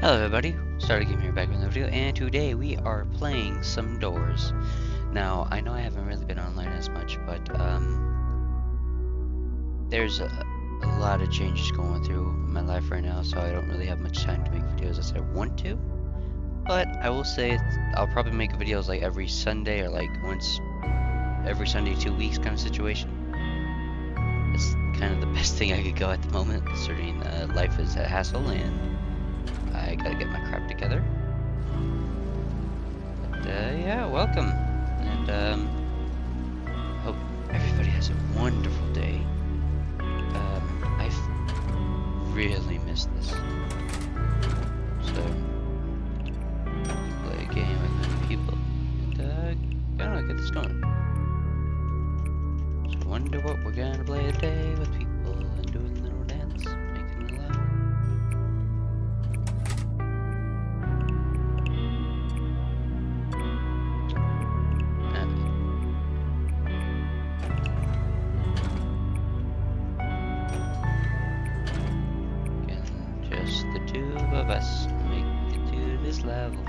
Hello everybody, Started Game here back with another video, and today we are playing some Doors. Now, I know I haven't really been online as much, but there's a lot of changes going through my life right now, so I don't really have much time to make videos as I want to. But I will say I'll probably make videos like every Sunday or like once every Sunday 2 weeks kind of situation. It's kind of the best thing I could go at the moment, considering life is a hassle and I gotta get my crap together. But yeah, welcome. And hope everybody has a wonderful day. I've really missed this. So, play a game with many people. And I don't know, get this going. So wonder what we're gonna play today with people and do a little dance, making it loud. Just the two of us make it to this level.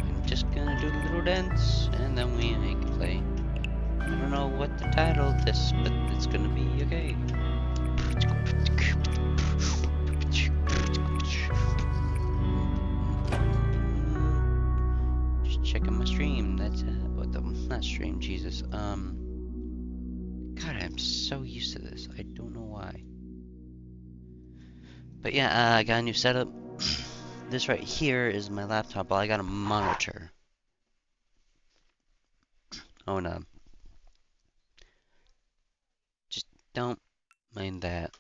I'm just gonna do a little dance and then we make it play. I don't know what the title of this, but it's gonna be okay. Just checking my stream. That's what the not stream. Jesus. God, I'm so used to this. I don't know why. But yeah, I got a new setup. This right here is my laptop, but I got a monitor. Oh no. Just don't mind that.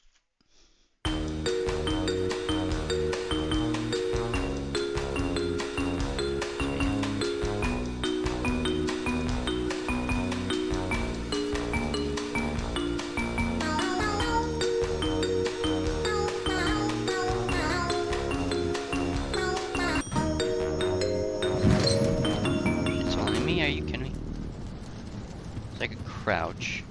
It's only me, are you kidding me? It's like a crouch.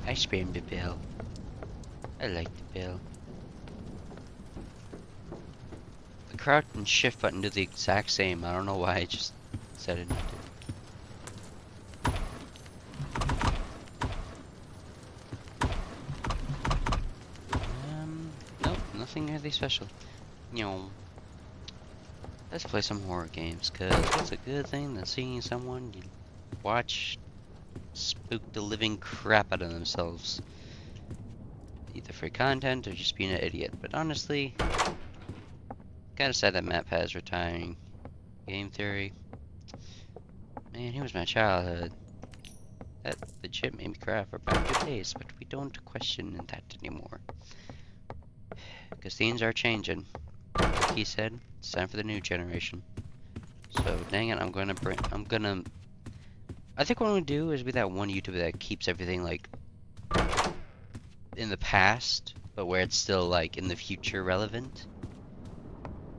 I screamed the bell. I like the bell. The crouch and shift button do the exact same. I don't know why I just said it. Nope, nothing really special. You know, let's play some horror games, cause what's a good thing than seeing someone you watch spook the living crap out of themselves? Either for content or just being an idiot. But honestly, kinda sad that MatPat is retiring. Game Theory. Man, he was my childhood. That legit made me cry for about 2 days, but we don't question that anymore. Because things are changing. Like he said, it's time for the new generation. So, dang it, I think what I'm gonna do is be that one YouTuber that keeps everything, like, in the past, but where it's still, like, in the future relevant.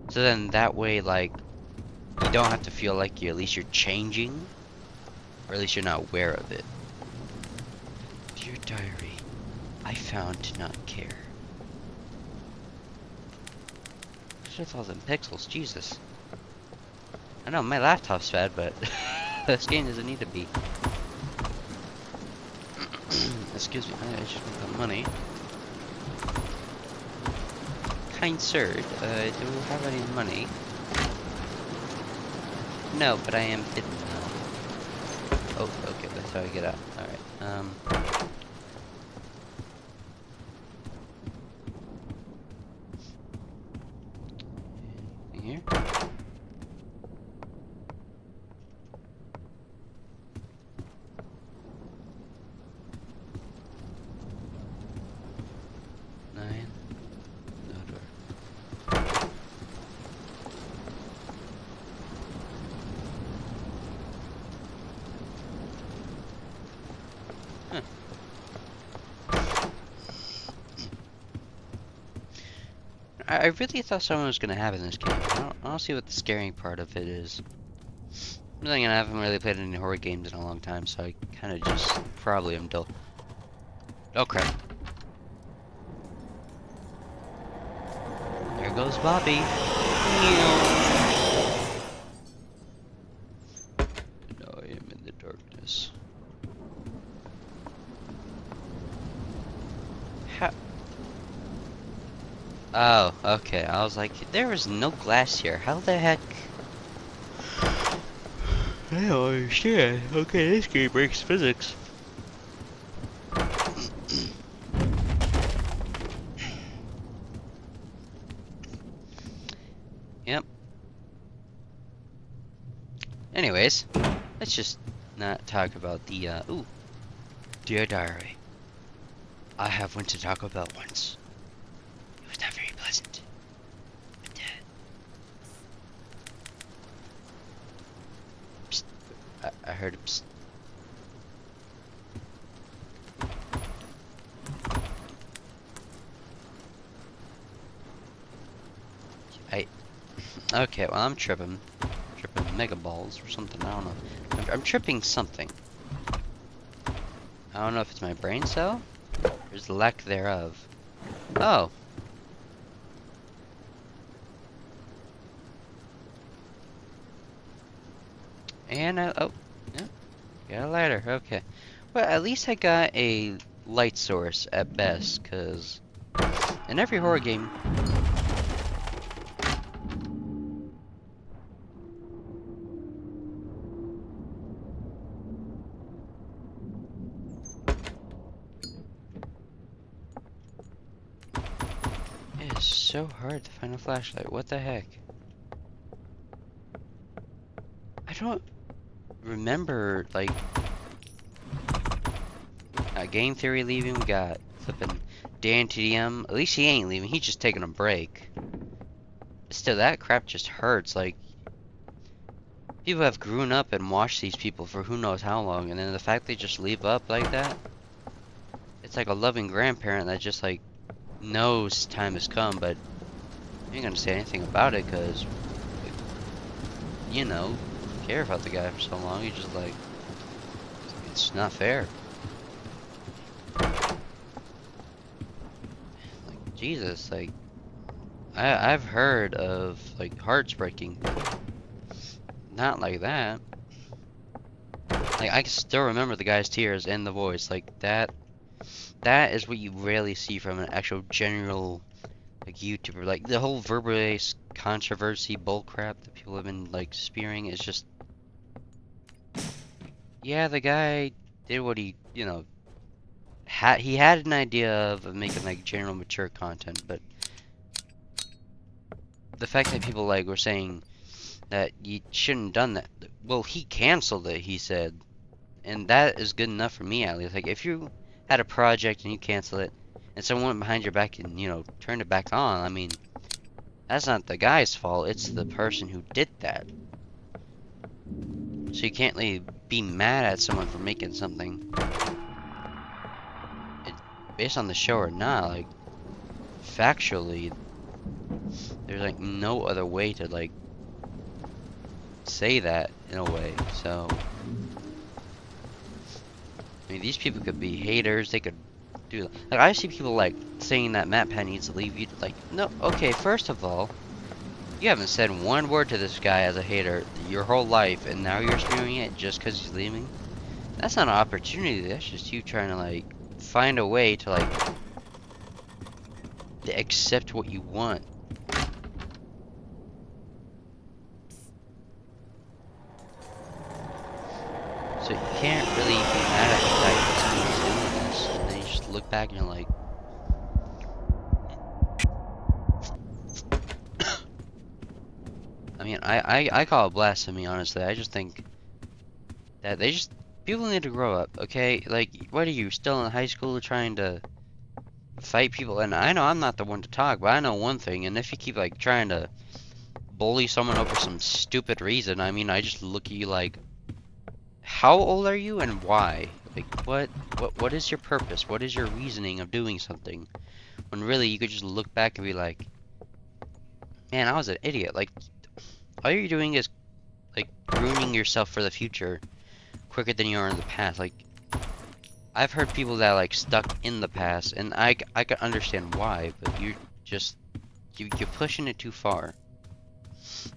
So then, that way, like, you don't have to feel like at least you're changing, or at least you're not aware of it. Dear diary, I found to not care. What's with all them pixels? Jesus. I know, my laptop's bad, but this game doesn't need to be. Excuse me, I just want the money. Kind sir, do you have any money? No, but I am hidden now. Oh, okay, that's how I get out. Alright, anything here? Nine. No door. Huh. I really thought someone was gonna have in this game. I don't see what the scaring part of it is. Then I haven't really played any horror games in a long time, so I kind of just probably am dull. Oh crap. There goes Bobby. Now I am in the darkness. How? Oh, okay. I was like, there was no glass here. How the heck? I don't understand. Okay, this game breaks physics. Yep. Anyways, let's just not talk about the, ooh. Dear Diary, I have went to Taco Bell once. It was not very pleasant. But, psst. I heard a psst. Okay, well, I'm tripping. Tripping mega balls or something, I don't know. I'm tripping something. I don't know if it's my brain cell, or is the lack thereof. Oh. And oh, yeah, got a lighter, okay. Well, at least I got a light source at best, cause in every horror game, it is so hard to find a flashlight. What the heck? I don't remember, like, Game Theory leaving. We got flipping Dan TDM. At least he ain't leaving. He's just taking a break. Still, that crap just hurts. Like, people have grown up and watched these people for who knows how long, and then the fact they just leave up like that, it's like a loving grandparent that just, like, knows time has come, but ain't gonna say anything about it, because, you know, care about the guy for so long. You're just like, it's not fair. Like, Jesus, like, I've heard of, like, hearts breaking. Not like that. Like, I can still remember the guy's tears and the voice. Like, that is what you rarely see from an actual general, like, YouTuber. Like, the whole Verbase controversy bullcrap that people have been, like, spewing is just... Yeah, the guy did what he, you know... he had an idea of making, like, general mature content, but... The fact that people, like, were saying that you shouldn't have done that. Well, he canceled it, he said. And that is good enough for me, at least. Like, if you had a project and you cancel it, and someone went behind your back and, you know, turned it back on, I mean, that's not the guy's fault, it's the person who did that. So you can't really be mad at someone for making something, based on the show or not. Like, factually, there's, like, no other way to, like, say that, in a way, so... I mean, these people could be haters, they could do... Like, I see people, like, saying that MatPat needs to leave. You like, no, okay, first of all, you haven't said one word to this guy as a hater your whole life, and now you're spewing it just because he's leaving? That's not an opportunity, that's just you trying to, like, find a way to, like, to accept what you want. So you can't really be mad at the guy who's doing this, and then you just look back and you're like... I mean, I call it blasphemy, honestly. I just think that people need to grow up, okay? Like, what are you, still in high school trying to fight people? And I know I'm not the one to talk, but I know one thing, and if you keep, like, trying to bully someone over some stupid reason, I mean, I just look at you like, how old are you and why? Like, what is your purpose? What is your reasoning of doing something? When really you could just look back and be like, man, I was an idiot. Like, all you're doing is like ruining yourself for the future quicker than you are in the past. Like, I've heard people that are, like, stuck in the past, and I can understand why, but you're pushing it too far.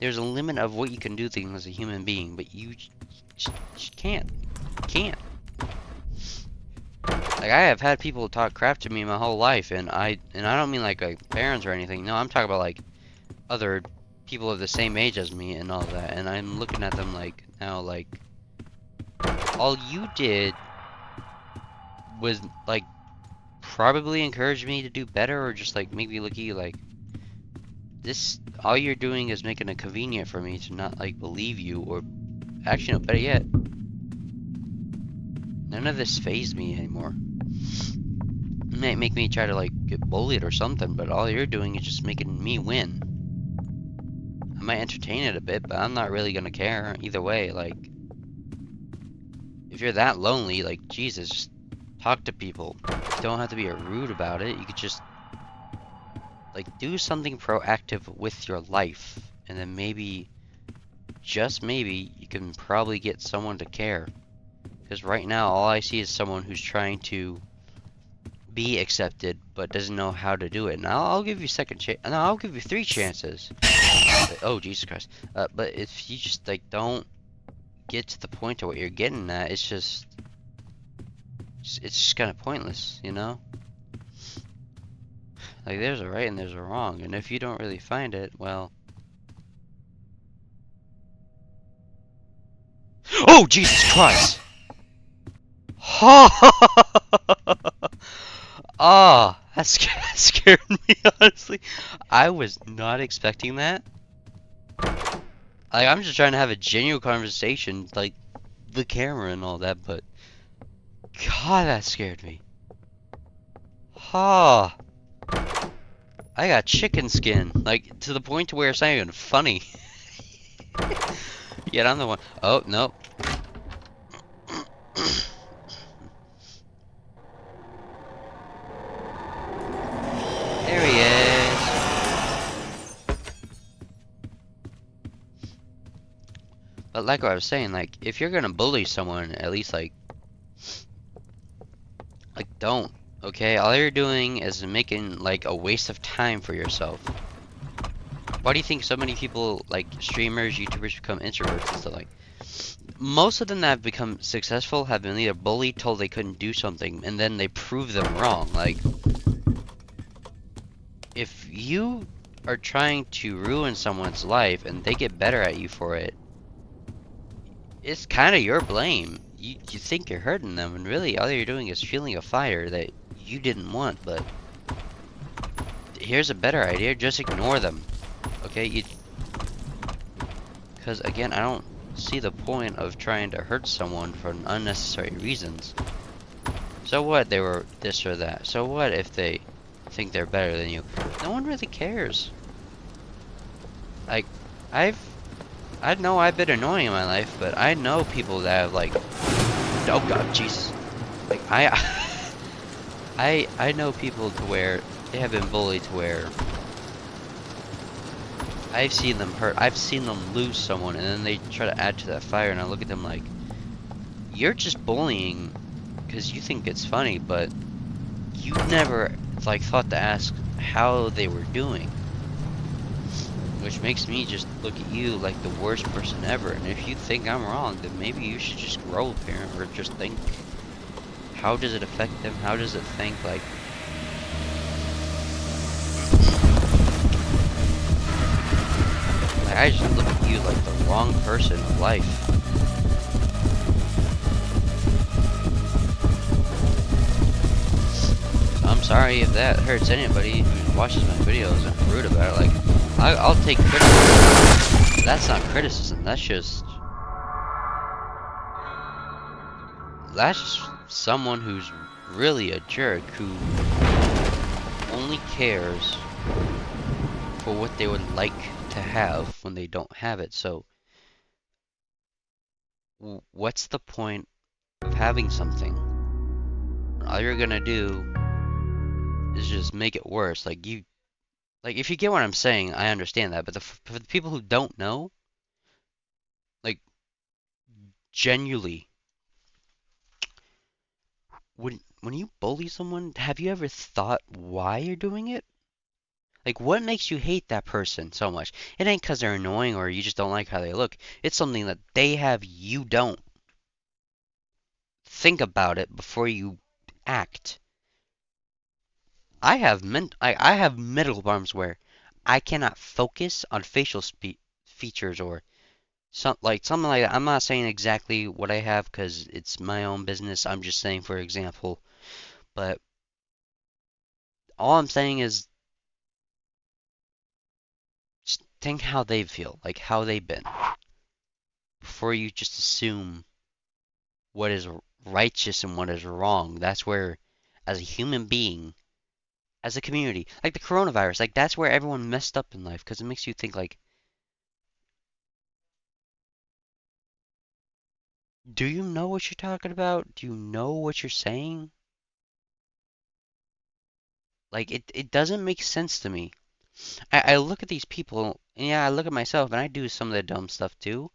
There's a limit of what you can do things as a human being, but you just can't. Can't. Like, I have had people talk crap to me my whole life, and I don't mean like parents or anything. No, I'm talking about like other people of the same age as me and all that. And I'm looking at them like now, like, all you did was like probably encourage me to do better, or just like make me look at you like this. All you're doing is making it convenient for me to not like believe you, or actually, no, better yet, none of this fazed me anymore. It might make me try to like get bullied or something, but all you're doing is just making me win. I might entertain it a bit, but I'm not really gonna care either way. Like, if you're that lonely, like, Jesus, just talk to people. You don't have to be rude about it. You could just like do something proactive with your life, and then maybe, just maybe, you can probably get someone to care. Because right now, all I see is someone who's trying to be accepted, but doesn't know how to do it. And I'll give you second chance. No, I'll give you 3 chances. But, oh, Jesus Christ. But if you just, like, don't get to the point of what you're getting at, it's just kind of pointless, you know? Like, there's a right and there's a wrong. And if you don't really find it, well... Oh, Jesus Christ! Ah, that scared me, honestly. I was not expecting that. Like, I'm just trying to have a genuine conversation, like, the camera and all that, but... God, that scared me. Ah, I got chicken skin, like, to the point to where it's not even funny. Yet I'm the one... Oh, no. There he is. But like what I was saying, like, if you're gonna bully someone, at least, like, don't. Okay? All you're doing is making, like, a waste of time for yourself. Why do you think so many people, like, streamers, YouTubers, become introverts and stuff like? Most of them that have become successful have been either bullied, told they couldn't do something, and then they prove them wrong. Like, if you are trying to ruin someone's life and they get better at you for it, it's kind of your blame. You think you're hurting them, and really all you're doing is fueling a fire that you didn't want. But here's a better idea: just ignore them. Okay, because again, I don't see the point of trying to hurt someone for unnecessary reasons. So what they were this or that? So what if they think they're better than you? No one really cares. Like, I know I've been annoying in my life, but I know people that have, like, oh God, Jesus. Like, I know people to where they have been bullied to where I've seen them hurt. I've seen them lose someone, and then they try to add to that fire, and I look at them like, you're just bullying because you think it's funny, but you never, like, thought to ask how they were doing. Which makes me just look at you like the worst person ever. And if you think I'm wrong, then maybe you should just grow, parent, or just think, how does it affect them? How does it think, like... I just look at you like the wrong person of life. So I'm sorry if that hurts anybody who watches my videos and I'm rude about it. Like, I'll take criticism. That's not criticism. That's just someone who's really a jerk who only cares for what they would like to have when they don't have it. So what's the point of having something? All you're gonna do is just make it worse. Like, if you get what I'm saying, I understand that. But for the people who don't know, like, genuinely, when you bully someone, have you ever thought why you're doing it? Like, what makes you hate that person so much? It ain't 'cause they're annoying or you just don't like how they look. It's something that they have you don't. Think about it before you act. I have medical problems where I cannot focus on facial features or something like that. I'm not saying exactly what I have because it's my own business. I'm just saying for example. But all I'm saying is just think how they feel, like how they've been, before you just assume what is righteous and what is wrong. That's where, as a human being, as a community, like the coronavirus, like that's where everyone messed up in life because it makes you think like, do you know what you're talking about? Do you know what you're saying? Like it doesn't make sense to me. I look at these people, and yeah, I look at myself, and I do some of the dumb stuff too.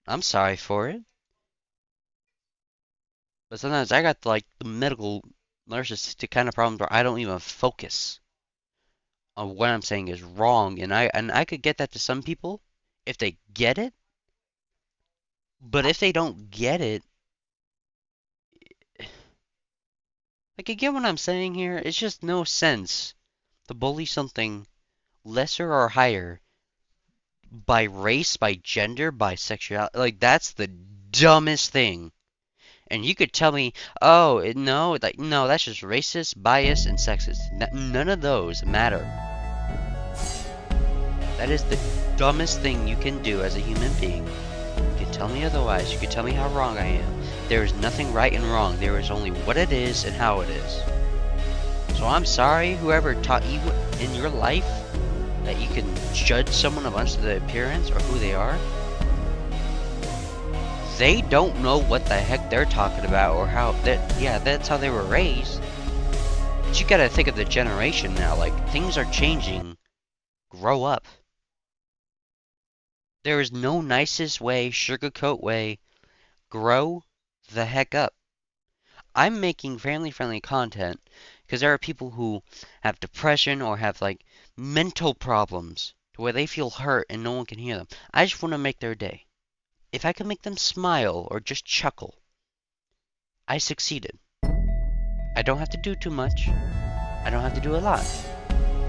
I'm sorry for it, but sometimes I got like the medical narcissistic kind of problems where I don't even focus on what I'm saying is wrong, and I could get that to some people if they get it, but if they don't get it, like you get what I'm saying here? It's just no sense to bully something lesser or higher by race, by gender, by sexuality. Like that's the dumbest thing. And you could tell me, oh, no, like no, that's just racist, biased, and sexist. None of those matter. That is the dumbest thing you can do as a human being. You can tell me otherwise. You can tell me how wrong I am. There is nothing right and wrong. There is only what it is and how it is. So I'm sorry, whoever taught you in your life that you can judge someone based on their appearance or who they are. They don't know what the heck they're talking about or how that. Yeah, that's how they were raised. But you gotta think of the generation now. Like things are changing. Grow up. There is no nicest way, sugarcoat way. Grow the heck up. I'm making family-friendly content because there are people who have depression or have like mental problems to where they feel hurt and no one can hear them. I just want to make their day. If I can make them smile or just chuckle, I succeeded. I don't have to do too much. I don't have to do a lot.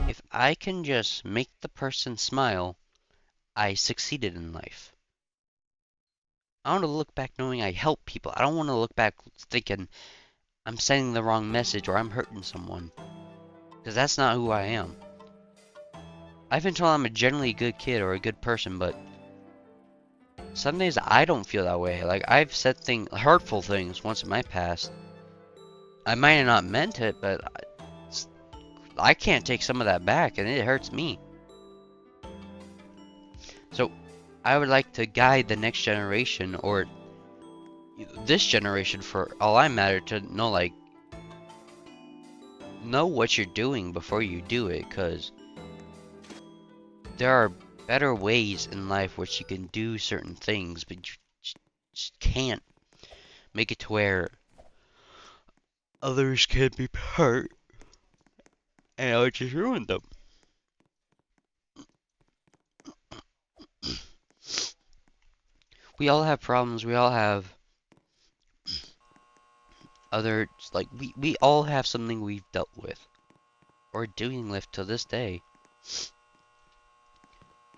If I can just make the person smile, I succeeded in life. I want to look back knowing I helped people. I don't want to look back thinking I'm sending the wrong message or I'm hurting someone. Because that's not who I am. I've been told I'm a generally good kid or a good person, but some days I don't feel that way. Like I've said hurtful things once in my past. I might have not meant it, but I can't take some of that back and it hurts me. So I would like to guide the next generation or this generation for all I matter to know like know what you're doing before you do it, because there are better ways in life which you can do certain things, but you just can't make it to where others can be hurt and I would just ruin them. We all have problems, we all have other, like, we all have something we've dealt with or doing with to this day.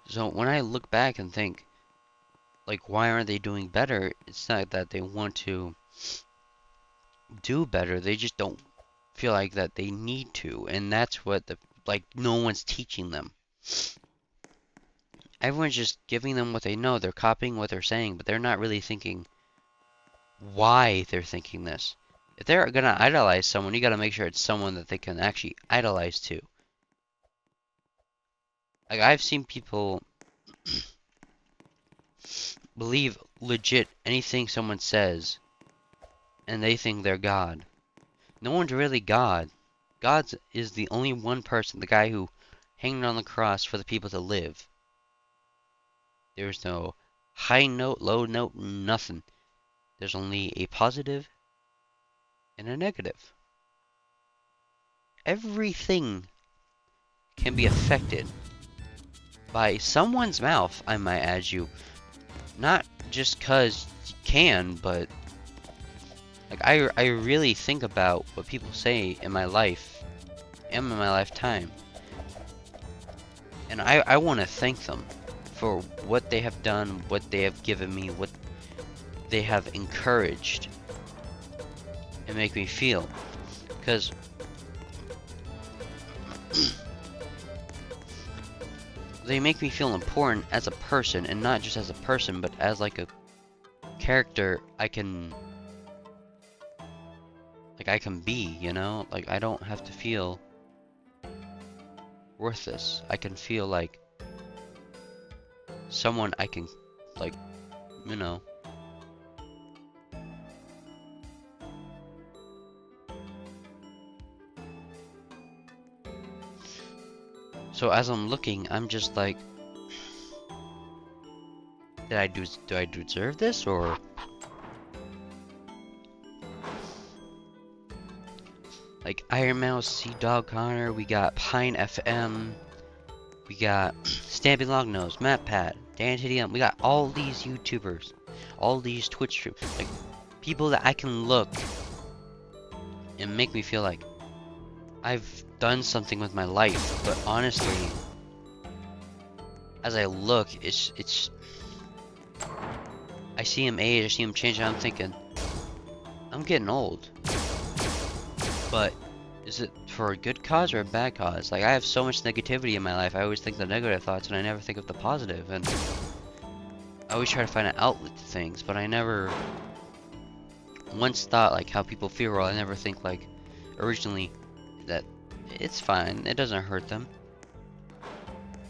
So when I look back and think, like, why aren't they doing better? It's not that they want to do better, they just don't feel like that they need to, and that's what like no one's teaching them. Everyone's just giving them what they know. They're copying what they're saying, but they're not really thinking why they're thinking this. If they're gonna idolize someone, you gotta make sure it's someone that they can actually idolize too. Like I've seen people believe legit anything someone says, and they think they're God. No one's really God. God is the only one person, the guy who hanged on the cross for the people to live. There's no high note, low note, nothing. There's only a positive and a negative. Everything can be affected by someone's mouth, I might add you. Not just cause you can, but like I really think about what people say in my life and in my lifetime. And I want to thank them for what they have done, what they have given me, what they have encouraged and make me feel. Because they make me feel important as a person, and not just as a person, but as like a character I can be, you know? Like I don't have to feel worthless. I can feel like someone I can like, you know. So as I'm looking, I'm just like, do I deserve this, or like Iron Mouse, Sea Dog Connor, we got Pine FM, we got Stampy Longnose, MatPat, Dan TDM, we got all these YouTubers, all these Twitch streamers, like people that I can look and make me feel like I've done something with my life. But honestly, as I look, it's I see him age, I see him change, and I'm thinking, I'm getting old. But is it for a good cause or a bad cause? Like, I have so much negativity in my life, I always think the negative thoughts, and I never think of the positive, and I always try to find an outlet to things, but I never once thought, like, how people feel, or I never think, like, originally, that it's fine, it doesn't hurt them.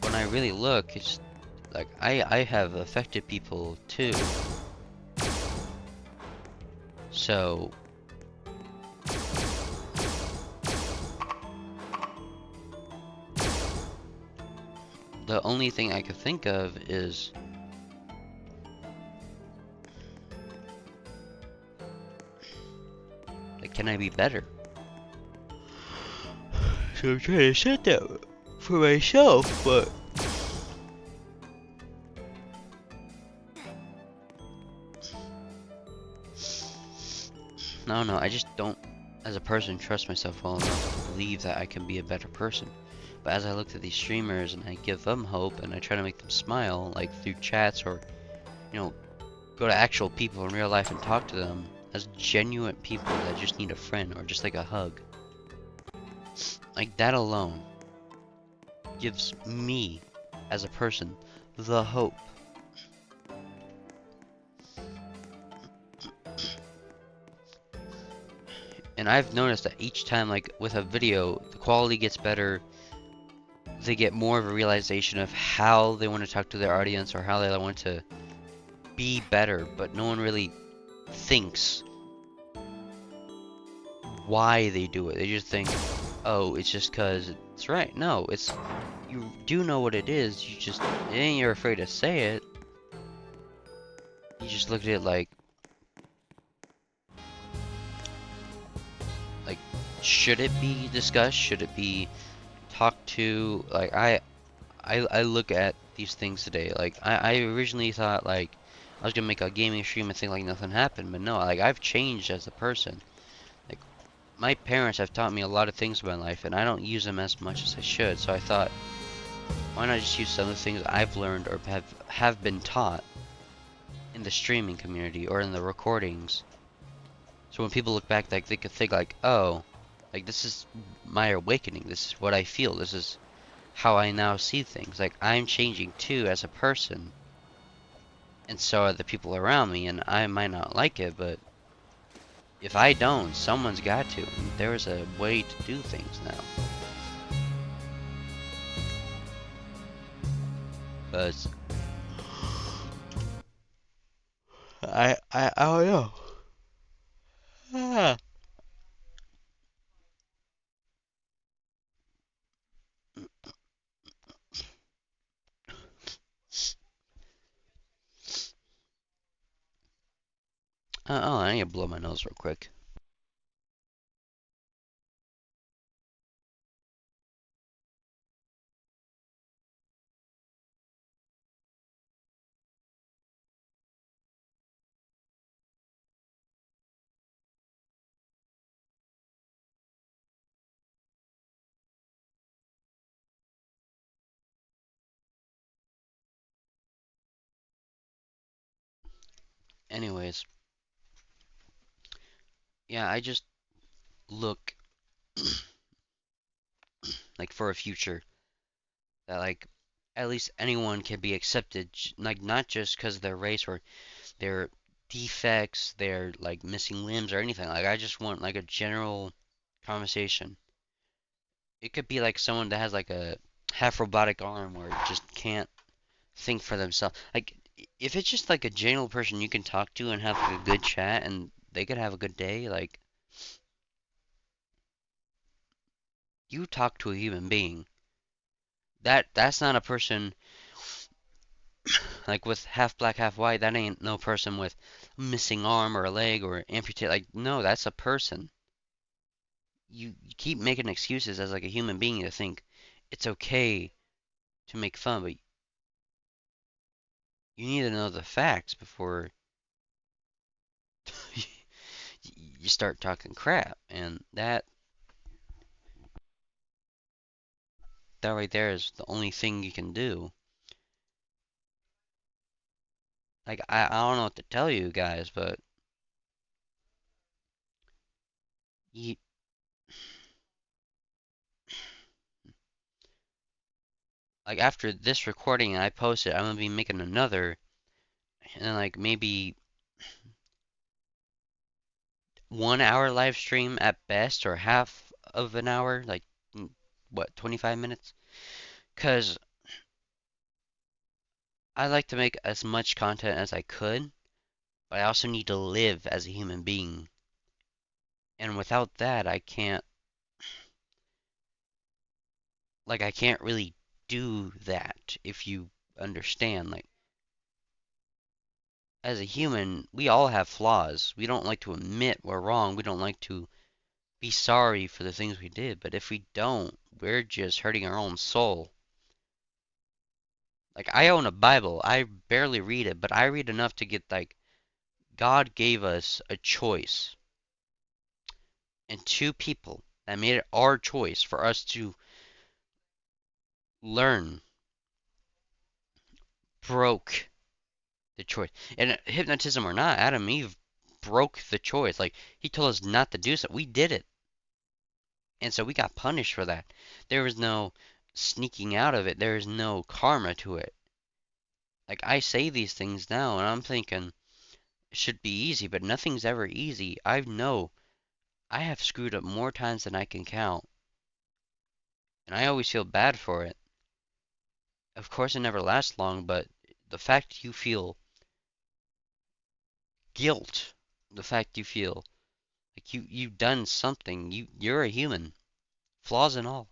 When I really look, it's like, I have affected people, too. So, the only thing I could think of is, like, can I be better? So I'm trying to set that for myself, but no, I just don't, as a person, trust myself well enough to believe that I can be a better person. But as I look at these streamers and I give them hope and I try to make them smile, like through chats or, you know, go to actual people in real life and talk to them as genuine people that just need a friend or just like a hug. Like that alone gives me, as a person, the hope. And I've noticed that each time, like with a video, the quality gets better. They get more of a realization of how they want to talk to their audience or how they want to be better, but no one really thinks why they do it. They just think, oh, it's just cause it's right. No, it's, you do know what it is, you just, and you're afraid to say it. You just look at it like, should it be discussed? Should it be talked to? Like, I look at these things today. Like, I originally thought, like, I was gonna make a gaming stream and think like nothing happened, but no, like, I've changed as a person. Like, my parents have taught me a lot of things about life, and I don't use them as much as I should, so I thought, why not just use some of the things I've learned or have been taught in the streaming community or in the recordings. So when people look back, like, they could think like, oh, like, this is my awakening, this is what I feel, this is how I now see things. Like, I'm changing too as a person, and so are the people around me, and I might not like it, but if I don't, someone's got to. And there's a way to do things now. But I don't know. Ah. Oh, I need to blow my nose real quick. Anyways, yeah, I just look like for a future that like at least anyone can be accepted, like not just because of their race or their defects, their like missing limbs or anything. Like I just want like a general conversation. It could be like someone that has like a half robotic arm or just can't think for themselves. Like if it's just like a general person you can talk to and have like a good chat and they could have a good day, like you talk to a human being. That's not a person like with half black, half white. That ain't no person with missing arm or a leg or amputated. Like no, that's a person. You keep making excuses as like a human being to think it's okay to make fun, but you need to know the facts before you start talking crap. And that right there is the only thing you can do. Like I don't know what to tell you guys, but you like after this recording and I post it, I'm gonna be making another and like maybe 1 hour live stream at best or half of an hour, like what, 25 minutes? Cause I like to make as much content as I could, but I also need to live as a human being. And without that, I can't really do that if you understand. Like, as a human, we all have flaws. We don't like to admit we're wrong. We don't like to be sorry for the things we did. But if we don't, we're just hurting our own soul. Like, I own a Bible. I barely read it, but I read enough to get, like, God gave us a choice. And two people that made it our choice for us to learn broke the choice. And hypnotism or not, Adam and Eve broke the choice. Like, he told us not to do so. We did it. And so we got punished for that. There was no sneaking out of it. There is no karma to it. Like, I say these things now, and I'm thinking it should be easy, but nothing's ever easy. I know I have screwed up more times than I can count, and I always feel bad for it. Of course, it never lasts long, but the fact you feel guilt, the fact you feel like you've done something, you're a human, flaws and all.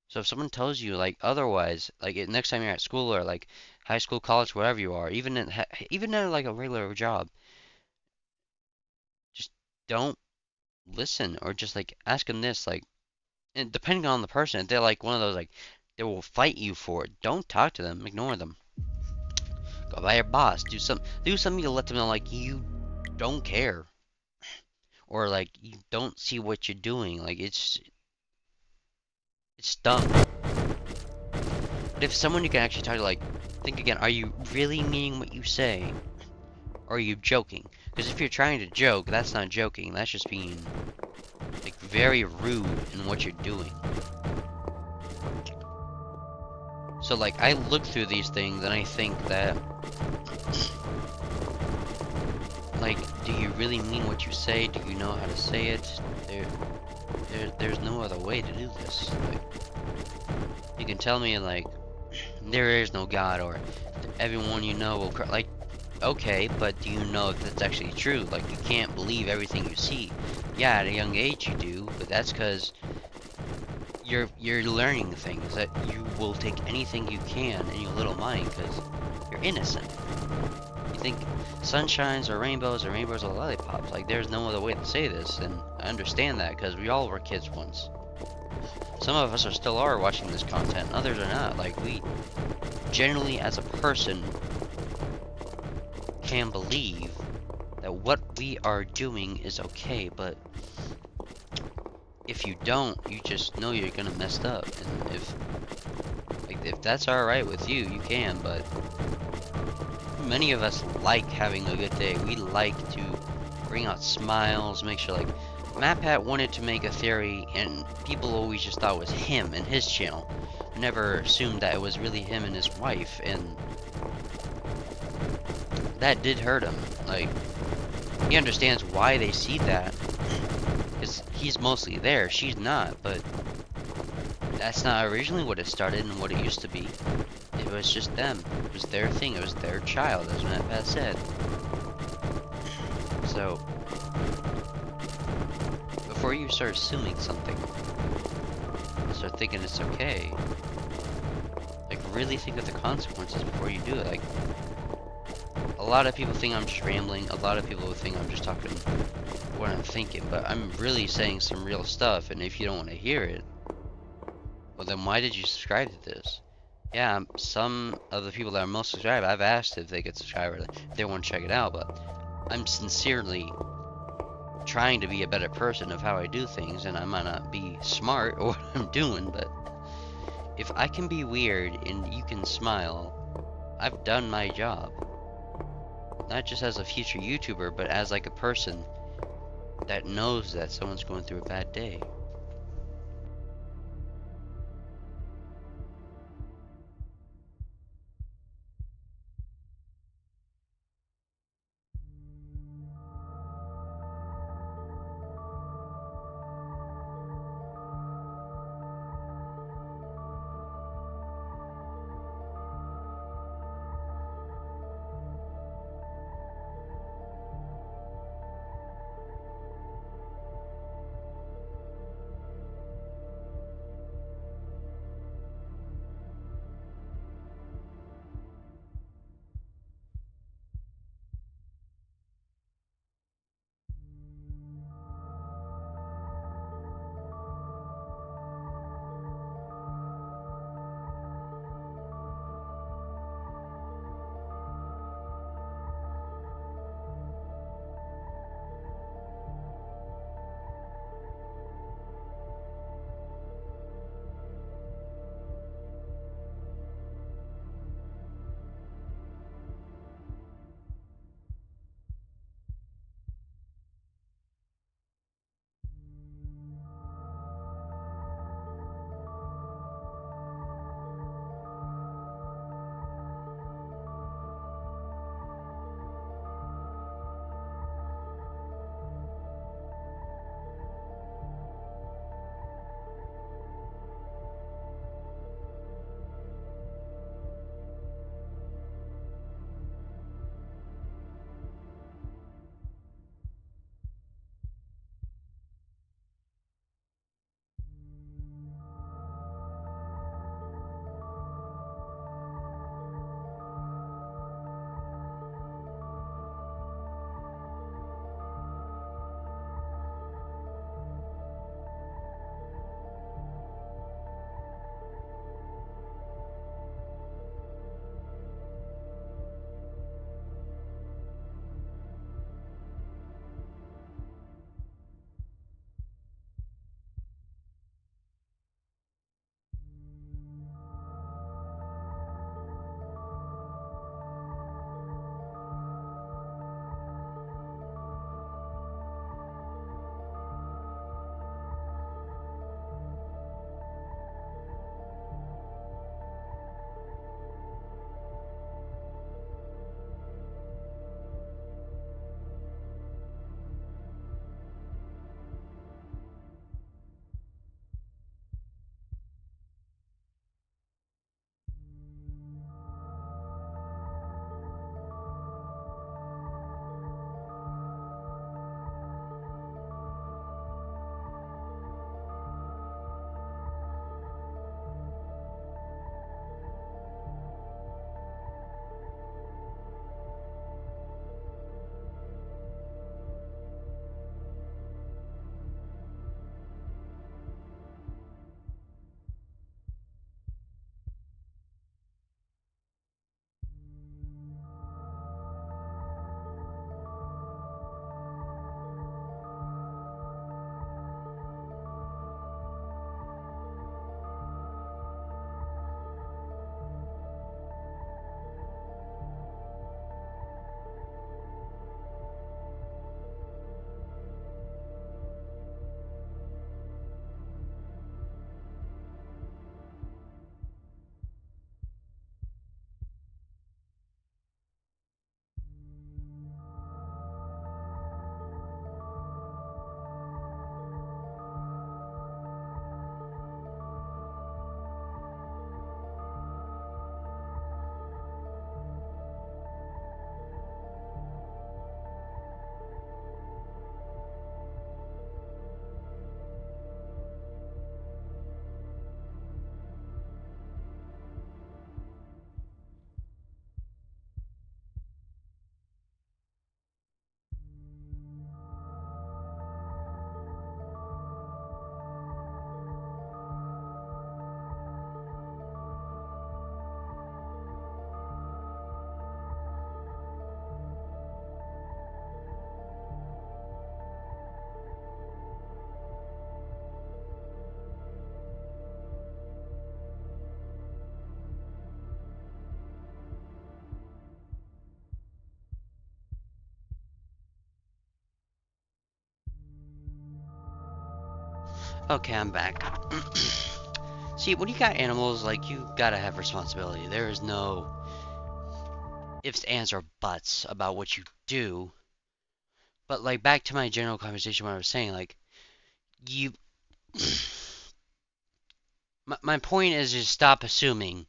So if someone tells you like otherwise, like next time you're at school or like high school, college, wherever you are, even in like a regular job, just don't listen or just like ask them this like, and depending on the person, if they're like one of those like they will fight you for it. Don't talk to them, ignore them. Go by your boss, do something to let them know like you don't care or like you don't see what you're doing. Like it's dumb. But if someone you can actually talk to, like, think again, are you really meaning what you say? Or are you joking? Because if you're trying to joke, that's not joking. That's just being, like, very rude in what you're doing. So, like, I look through these things and I think that, like, do you really mean what you say? Do you know how to say it? There's no other way to do this. Like, you can tell me, like, there is no God or everyone you know will cry. Like, okay, but do you know if that's actually true? Like, you can't believe everything you see. Yeah, at a young age you do, but that's because you're learning things that you will take anything you can in your little mind because you're innocent. You think sunshines are rainbows and rainbows are lollipops. Like, there's no other way to say this, and I understand that because we all were kids once. Some of us still are watching this content, others are not. Like, we generally, as a person, can believe that what we are doing is okay, but if you don't, you just know you're gonna mess up. And if that's alright with you, you can, but many of us like having a good day. We like to bring out smiles, make sure, like, MatPat wanted to make a theory, and people always just thought it was him and his channel. Never assumed that it was really him and his wife, and that did hurt him. Like, he understands why they see that, because he's mostly there, she's not, but that's not originally what it started and what it used to be. It was just them. It was their thing. It was their child, as MatPat said. So, before you start assuming something, start thinking it's okay, like, really think of the consequences before you do it. Like, a lot of people think I'm just rambling. A lot of people will think I'm just talking what I'm thinking, but I'm really saying some real stuff, and if you don't want to hear it, well, then why did you subscribe to this? Yeah, some of the people that are most subscribed, I've asked if they could subscribe or if they want to check it out, but I'm sincerely trying to be a better person of how I do things, and I might not be smart or what I'm doing, but if I can be weird and you can smile, I've done my job. Not just as a future YouTuber, but as like a person that knows that someone's going through a bad day. Okay, I'm back. See, when you got animals, like, you gotta have responsibility. There is no ifs, ands, or buts about what you do. But, like, back to my general conversation, what I was saying, like, you. my point is just stop assuming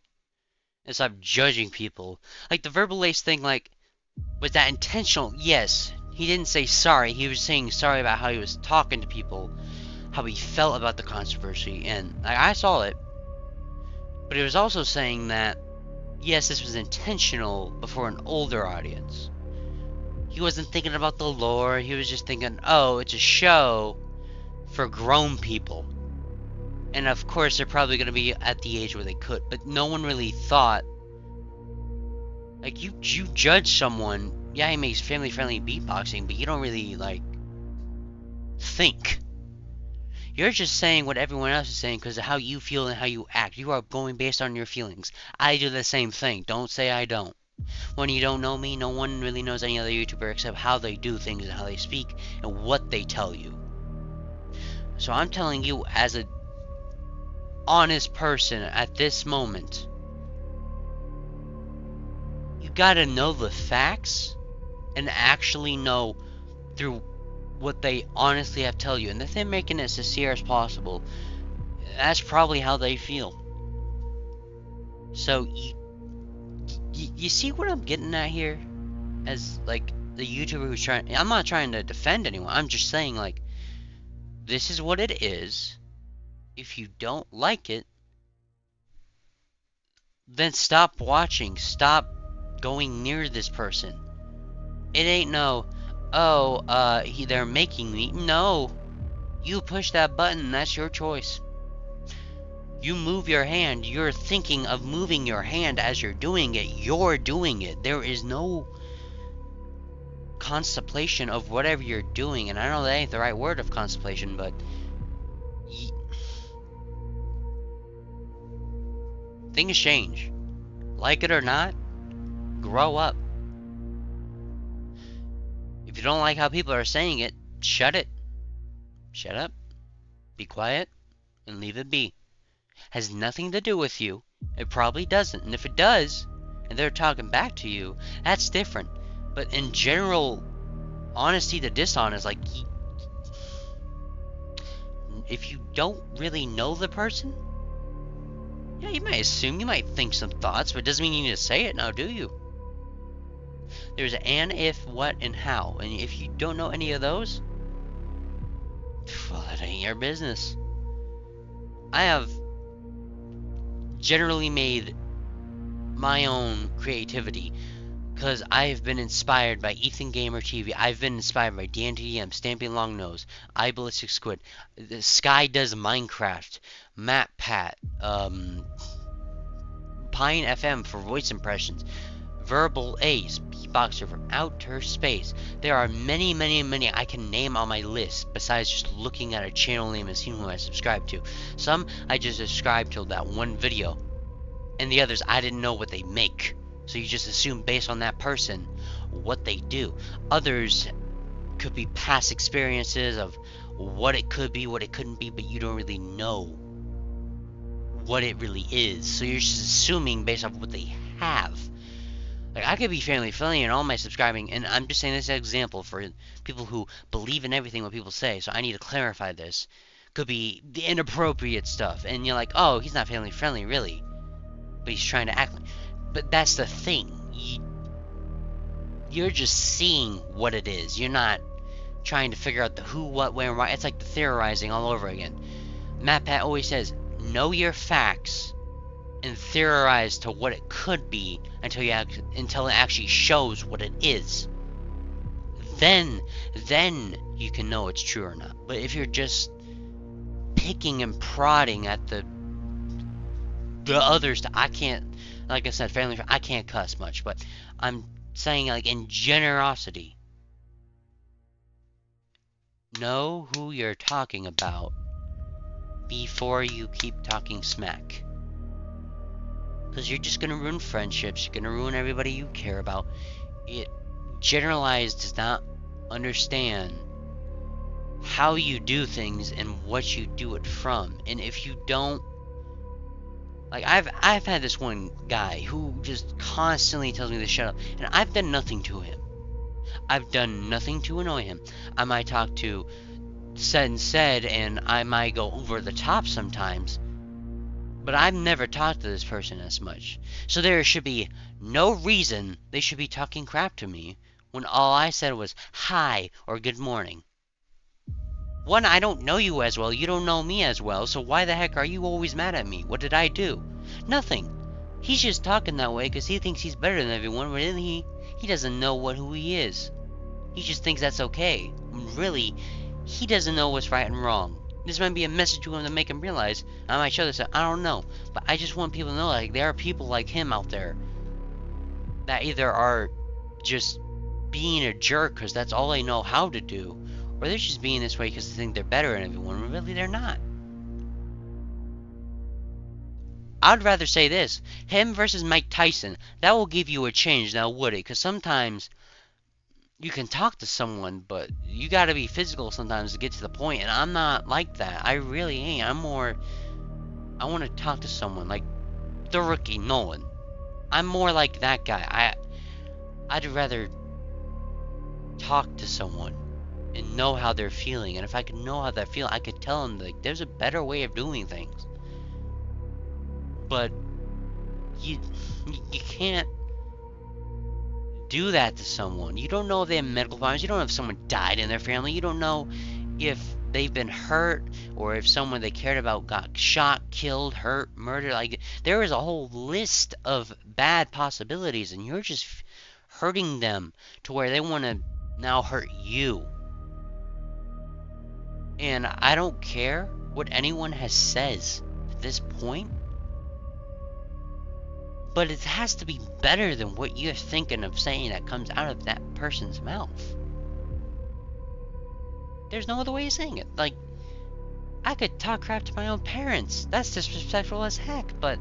and stop judging people. Like, the verbal lace thing, like, was that intentional? Yes. He didn't say sorry. He was saying sorry about how he was talking to people, how he felt about the controversy, and I saw it. But he was also saying that, yes, this was intentional, but for an older audience. He wasn't thinking about the lore, he was just thinking, oh, it's a show for grown people. And of course, they're probably going to be at the age where they could, but no one really thought. Like, you judge someone, yeah, he makes family-friendly beatboxing, but you don't really, like, think. You're just saying what everyone else is saying because of how you feel and how you act. You are going based on your feelings. I do the same thing. Don't say I don't. When you don't know me, no one really knows any other YouTuber except how they do things and how they speak and what they tell you. So I'm telling you as a honest person at this moment, you gotta know the facts and actually know through what they honestly have to tell you. And if they're making it as sincere as possible, that's probably how they feel. So you see what I'm getting at here? As, like, the YouTuber who's trying... I'm not trying to defend anyone. I'm just saying, like, this is what it is. If you don't like it, then stop watching. Stop going near this person. It ain't no, oh, they're making me. No. You push that button, that's your choice. You move your hand, you're thinking of moving your hand as you're doing it. You're doing it. There is no contemplation of whatever you're doing. And I know that ain't the right word of contemplation, but things change. Like it or not, grow up. If you don't like how people are saying it, shut it. Shut up. Be quiet and leave it be. Has nothing to do with you. It probably doesn't. And if it does, and they're talking back to you, that's different. But in general, honesty to dishonest, like, if you don't really know the person, yeah, you might assume, you might think some thoughts, but it doesn't mean you need to say it now, do you? There's an, if, what, and how. And if you don't know any of those, well, that ain't your business. I have generally made my own creativity because I've been inspired by Ethan Gamer TV. I've been inspired by DNTDM, Stampy Longnose, iBallistic Squid, Sky Does Minecraft, MatPat, Pine FM for voice impressions, Verbal Ace, Beatboxer from Outer Space. There are many, many, many I can name on my list besides just looking at a channel name and seeing who I subscribe to. Some I just subscribe to that one video, and the others I didn't know what they make. So you just assume based on that person what they do. Others could be past experiences of what it could be, what it couldn't be, but you don't really know what it really is. So you're just assuming based off what they have. Like, I could be family friendly in all my subscribing, and I'm just saying this as an example for people who believe in everything what people say, so I need to clarify this. Could be the inappropriate stuff, and you're like, oh, he's not family friendly, really. But he's trying to act like... But that's the thing. You're just seeing what it is. You're not trying to figure out the who, what, where, and why. It's like the theorizing all over again. MatPat always says, know your facts and theorize to what it could be until it actually shows what it is. Then you can know it's true or not. But if you're just picking and prodding at the others, I can't, like I said, family, I can't cuss much, but I'm saying, like, in generosity, know who you're talking about before you keep talking smack. Because you're just going to ruin friendships, you're going to ruin everybody you care about. It generalized does not understand how you do things and what you do it from. And if you don't, like, I've had this one guy who just constantly tells me to shut up, and I've done nothing to him. I've done nothing to annoy him. I might talk to said, and I might go over the top sometimes, but I've never talked to this person as much. So there should be no reason they should be talking crap to me when all I said was hi or good morning. One, I don't know you as well, you don't know me as well, so why the heck are you always mad at me? What did I do? Nothing. He's just talking that way because he thinks he's better than everyone, but then he doesn't know who he is. He just thinks that's okay. Really, he doesn't know what's right and wrong. This might be a message to him to make him realize. I might show this, I don't know. But I just want people to know, like, there are people like him out there that either are just being a jerk because that's all they know how to do, or they're just being this way because they think they're better than everyone, when really they're not. I'd rather say this, him versus Mike Tyson, that will give you a change, now would it? Because sometimes you can talk to someone, but you gotta be physical sometimes to get to the point, and I'm not like that. I really ain't. I want to talk to someone, like the rookie, Nolan. I'm more like that guy. I'd rather talk to someone and know how they're feeling, and if I could know how they're feeling, I could tell them, like, there's a better way of doing things. But you can't do that to someone. You don't know if they have medical problems. You don't know if someone died in their family. You don't know if they've been hurt, or if someone they cared about got shot, killed, hurt, murdered. Like, there is a whole list of bad possibilities, and you're just hurting them to where they want to now hurt you. And I don't care what anyone has says at this point, but it has to be better than what you're thinking of saying that comes out of that person's mouth. There's no other way of saying it. Like, I could talk crap to my own parents. That's disrespectful as heck, but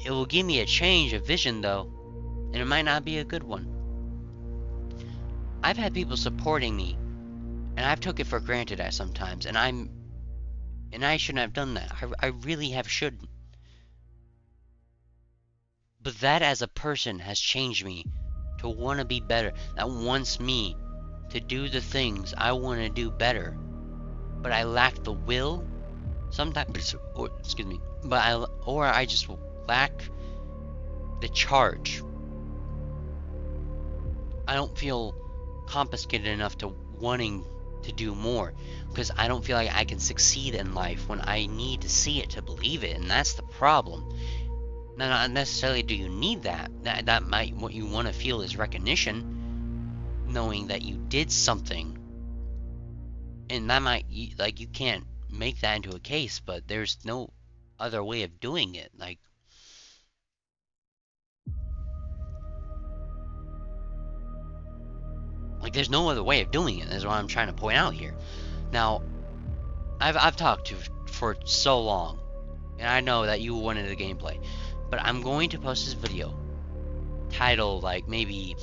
it will give me a change of vision, though, and it might not be a good one. I've had people supporting me, and I've took it for granted at sometimes, and I shouldn't have done that. I really shouldn't. But that as a person has changed me to want to be better. That wants me to do the things I want to do better. But I lack the will sometimes, or excuse me, or I just lack the charge. I don't feel compensated enough to wanting to do more, because I don't feel like I can succeed in life when I need to see it to believe it, and that's the problem. Now, not necessarily do you need that. That might, what you want to feel is recognition, knowing that you did something, and that might, like, you can't make that into a case, but there's no other way of doing it. Like, there's no other way of doing it, is what I'm trying to point out here. Now, I've talked to for so long, and I know that you wanted the gameplay, but I'm going to post this video titled, like, maybe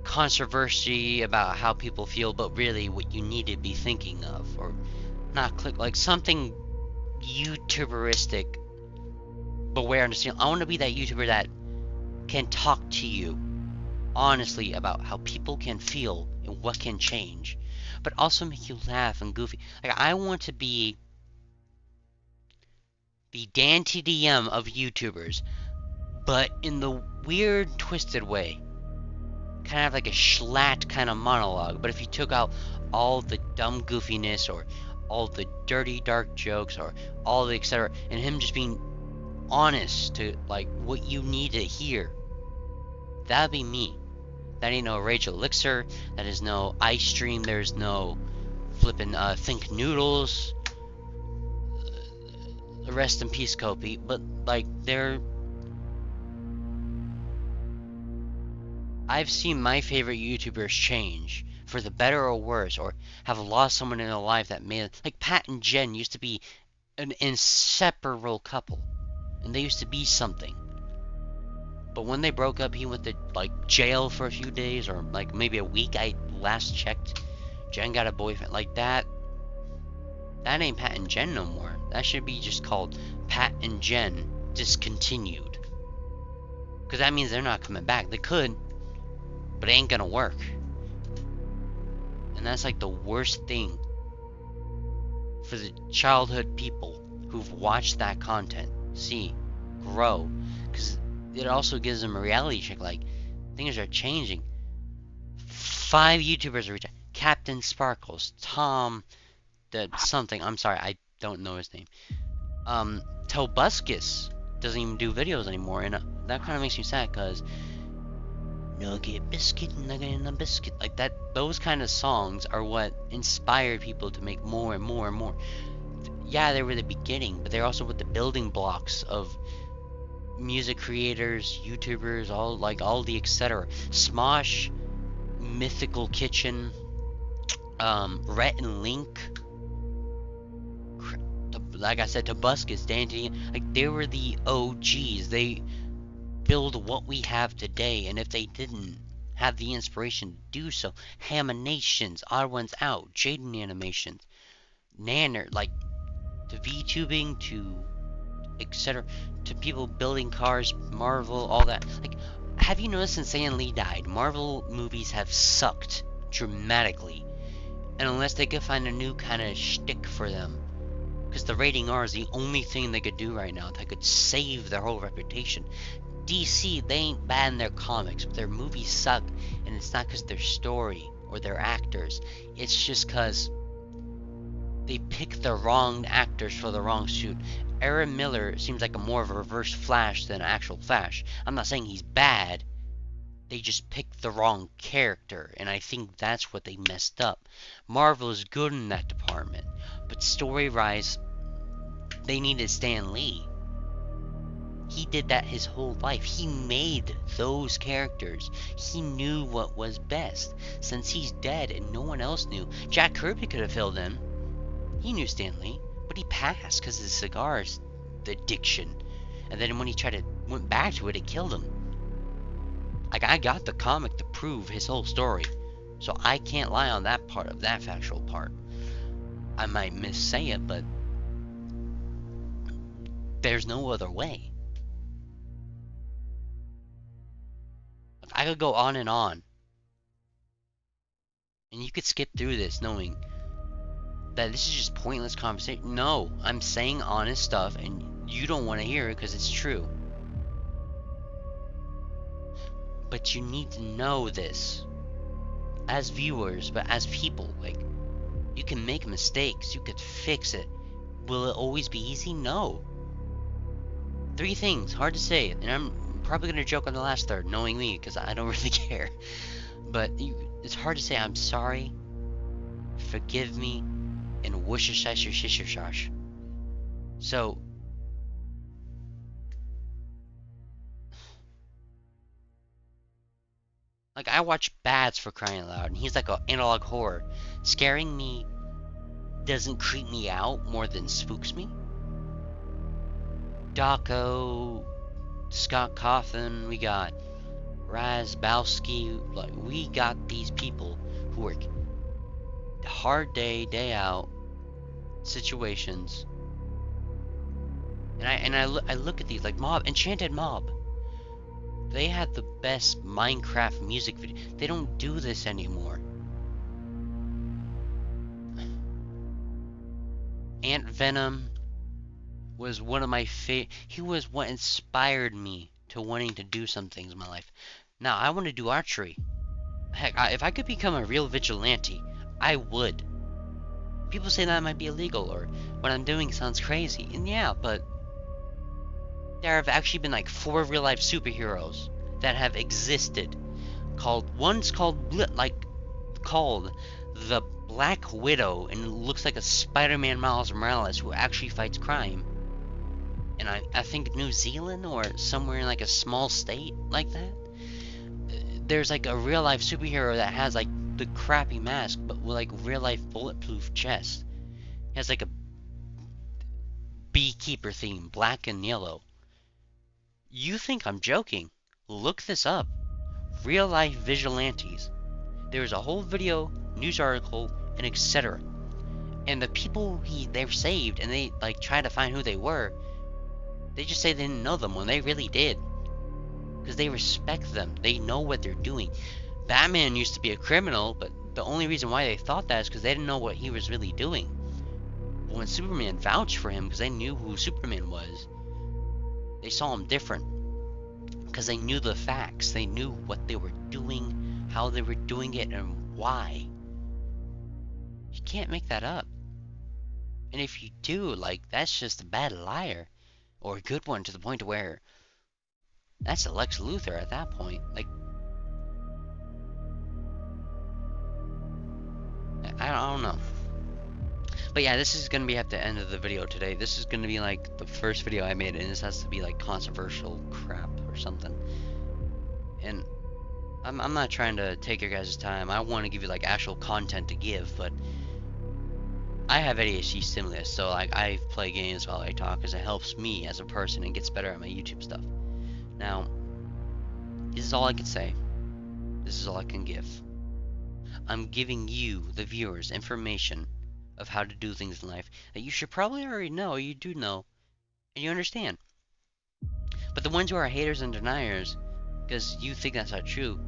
controversy about how people feel, but really what you need to be thinking of, or not click, like something YouTuberistic, but where understand. I want to be that YouTuber that can talk to you honestly about how people can feel and what can change, but also make you laugh and goofy. Like, I want to be the Dan TDM of YouTubers, but in the weird, twisted way. Kind of like a Schlatt kind of monologue, but if you took out all the dumb goofiness, or all the dirty, dark jokes, or all the etc., and him just being honest to, like, what you need to hear, that'd be me. That ain't no Rachel Elixir, that is no Ice Stream, there's no flippin' Think Noodles, rest in peace Kopi, but, like, I've seen my favorite YouTubers change for the better or worse, or have lost someone in their life that made, like, Pat and Jen used to be an inseparable couple, and they used to be something. But when they broke up, he went to, like, jail for a few days, or like maybe a week. I last checked Jen got a boyfriend. Like that ain't Pat and Jen no more. That should be just called Pat and Jen discontinued. Because that means they're not coming back. They could, but it ain't gonna work. And that's like the worst thing for the childhood people who've watched that content see grow. Because it also gives them a reality check. Like, things are changing. 5 YouTubers are retired. Captain Sparkles, Tom, the something. I'm sorry, I don't know his name. Tobuscus doesn't even do videos anymore, and that kind of makes me sad because Nugget Biscuit, Nugget and a Biscuit, like that. Those kind of songs are what inspired people to make more and more and more. Yeah, they were the beginning, but they're also with the building blocks of music creators, YouTubers, all the etc. Smosh, Mythical Kitchen, Rhett and Link, like I said, Tobuscus, Dandy, like they were the OGs. They build what we have today, and if they didn't have the inspiration to do so, Haminations, Odd Ones Out, Jaden Animations, Nanner, like to VTubing, to etc., to people building cars, Marvel, all that. Like, have you noticed since Stan Lee died, Marvel movies have sucked dramatically, and unless they could find a new kind of shtick for them, because the rating R is the only thing they could do right now that could save their whole reputation. DC, they ain't bad in their comics, but their movies suck, and it's not because their story or their actors. It's just because they pick the wrong actors for the wrong suit. Aaron Miller seems like more of a reverse Flash than an actual Flash. I'm not saying he's bad. They just picked the wrong character, and I think that's what they messed up. Marvel is good in that department, but story-wise, they needed Stan Lee. He did that his whole life. He made those characters. He knew what was best. Since he's dead and no one else knew, Jack Kirby could have filled in. He knew Stan Lee, but he passed because of the cigars, the addiction. And then when he went back to it, it killed him. Like, I got the comic to prove his whole story, so I can't lie on that part of that factual part. I might missay it, but there's no other way. I could go on, and you could skip through this knowing that this is just pointless conversation. No, I'm saying honest stuff, and you don't want to hear it because it's true. But you need to know this as viewers, but as people. Like, you can make mistakes, you could fix it. Will it always be easy? No. 3 things, hard to say, and I'm probably gonna joke on the last third, knowing me, because I don't really care. But it's hard to say I'm sorry, forgive me, and whooshishishishishish. So, like, I watch Bats, for crying out loud, and he's like an analog horror. Scaring me doesn't creep me out more than spooks me. Daco, Scott Cawthon, we got Razbowski, like, we got these people who work hard day out situations, and I look at these, like Enchanted Mob. They had the best Minecraft music video. They don't do this anymore. Ant Venom was one of my he was what inspired me to wanting to do some things in my life. Now, I want to do archery. Heck, if I could become a real vigilante, I would. People say that might be illegal, or what I'm doing sounds crazy. And yeah, but there have actually been like 4 real-life superheroes that have existed. One's called the Black Widow, and it looks like a Spider-Man Miles Morales who actually fights crime. And I think New Zealand or somewhere in like a small state like that. There's like a real life superhero that has like the crappy mask, but with like real life bulletproof chest. He has like a beekeeper theme, black and yellow. You think I'm joking? Look this up. Real life vigilantes. There's a whole video, news article, and etc. And the people they've saved, and they like try to find who they were, they just say they didn't know them when they really did. Because they respect them. They know what they're doing. Batman used to be a criminal, but the only reason why they thought that is because they didn't know what he was really doing. But when Superman vouched for him, because they knew who Superman was, they saw him different. Because they knew the facts. They knew what they were doing, how they were doing it, and why. You can't make that up. And if you do, like, that's just a bad liar. Or a good one to the point where that's a Lex Luthor at that point. Like, I don't know. But yeah, this is gonna be at the end of the video today. This is gonna be like the first video I made, and this has to be like controversial crap or something. And I'm not trying to take your guys' time. I want to give you like actual content to give, but I have ADHD stimulus, so like I play games while I talk because it helps me as a person and gets better at my YouTube stuff. Now, this is all I can say. This is all I can give. I'm giving you, the viewers, information of how to do things in life that you should probably already know, you do know, and you understand. But the ones who are haters and deniers, because you think that's not true,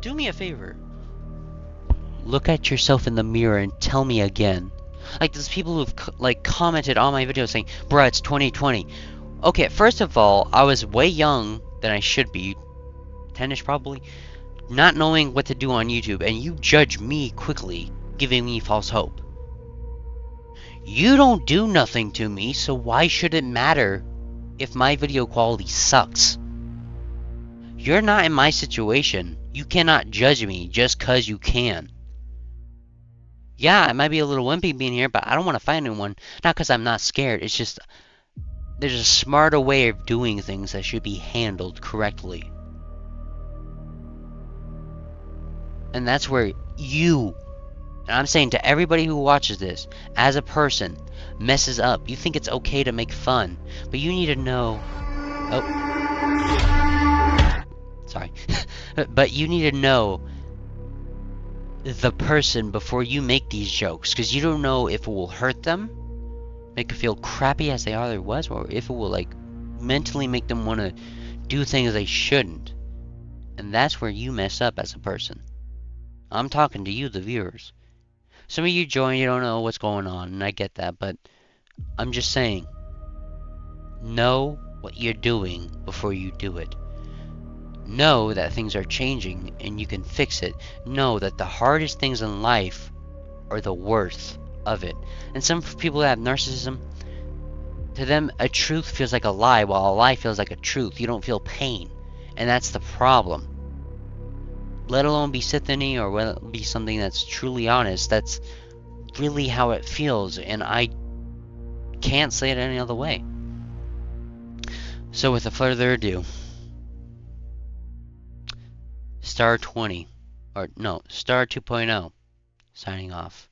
do me a favor. Look at yourself in the mirror and tell me again. Like, there's people who've like commented on my videos saying, bruh, it's 2020. Okay, first of all, I was way young than I should be, 10ish probably, not knowing what to do on YouTube, and you judge me quickly, giving me false hope. You don't do nothing to me, so why should it matter if my video quality sucks? You're not in my situation. You cannot judge me just cause you can. Yeah, I might be a little wimpy being here, but I don't want to fight anyone. Not because I'm not scared, it's just there's a smarter way of doing things that should be handled correctly. And that's where you, and I'm saying to everybody who watches this, as a person, messes up. You think it's okay to make fun, but you need to know... Oh. Sorry. But you need to know the person before you make these jokes, because you don't know if it will hurt them, make them feel crappy as they already was, or if it will like mentally make them want to do things they shouldn't. And that's where you mess up as a person. I'm talking to you, the viewers. Some of you join, you don't know what's going on, and I get that, but I'm just saying, know what you're doing before you do it. Know that things are changing and you can fix it. Know that the hardest things in life are the worth of it. And some people that have narcissism, to them a truth feels like a lie, while a lie feels like a truth. You don't feel pain, and that's the problem. Let alone be sympathy or be something that's truly honest. That's really how it feels, and I can't say it any other way. So without further ado, Star 20, or no, Star 2.0, signing off.